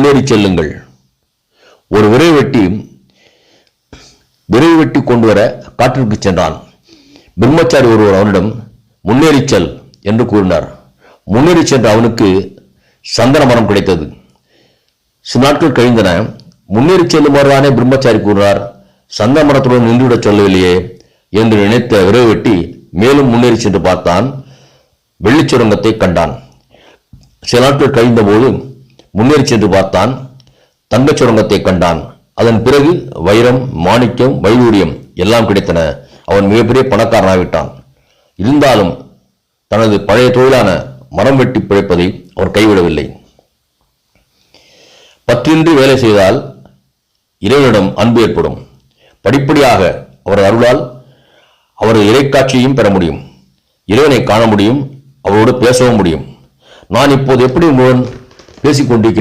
முன்னேறி செல்லுங்கள். ஒரு விரைவு வெட்டி கொண்டு வர காட்டிற்கு சென்றான். பிரம்மச்சாரி ஒருவர் அவனிடம் முன்னேறி செல் என்று கூறினார். முன்னேறி சென்ற அவனுக்கு சந்தன மரம் கிடைத்தது. சில நாட்கள் கழிந்தன. முன்னேறி செல்லுமாறுதானே பிரம்மச்சாரி கூறினார், சந்தன மரத்துடன் நின்றுவிடச் சொல்லவில்லையே என்று நினைத்த விரைவு வெட்டி மேலும் முன்னேறி சென்று பார்த்தான். வெள்ளிச் சுரங்கத்தை கண்டான். சில நாட்கள் கழிந்த போது முன்னேறி சென்று பார்த்தான். தங்கச் சுரங்கத்தை கண்டான். அதன் பிறகு வைரம், மாணிக்கம், வைடூரியம் எல்லாம் கிடைத்தன. அவன் மிகப்பெரிய பணக்காரனாகிவிட்டான். இருந்தாலும் தனது பழைய தொழிலான மரம் வெட்டி பிழைப்பதை அவர் கைவிடவில்லை. பற்றின்றி வேலை செய்தால் இறைவனிடம் அன்பு ஏற்படும். படிப்படியாக அவரது அருளால் அவரது இறைக்காட்சியையும் பெற முடியும். இறைவனை காண முடியும். அவரோடு பேசவும் முடியும். நான் இப்போது எப்படி உங்களுடன் பேசிக் கொண்டிருக்கிறேன்.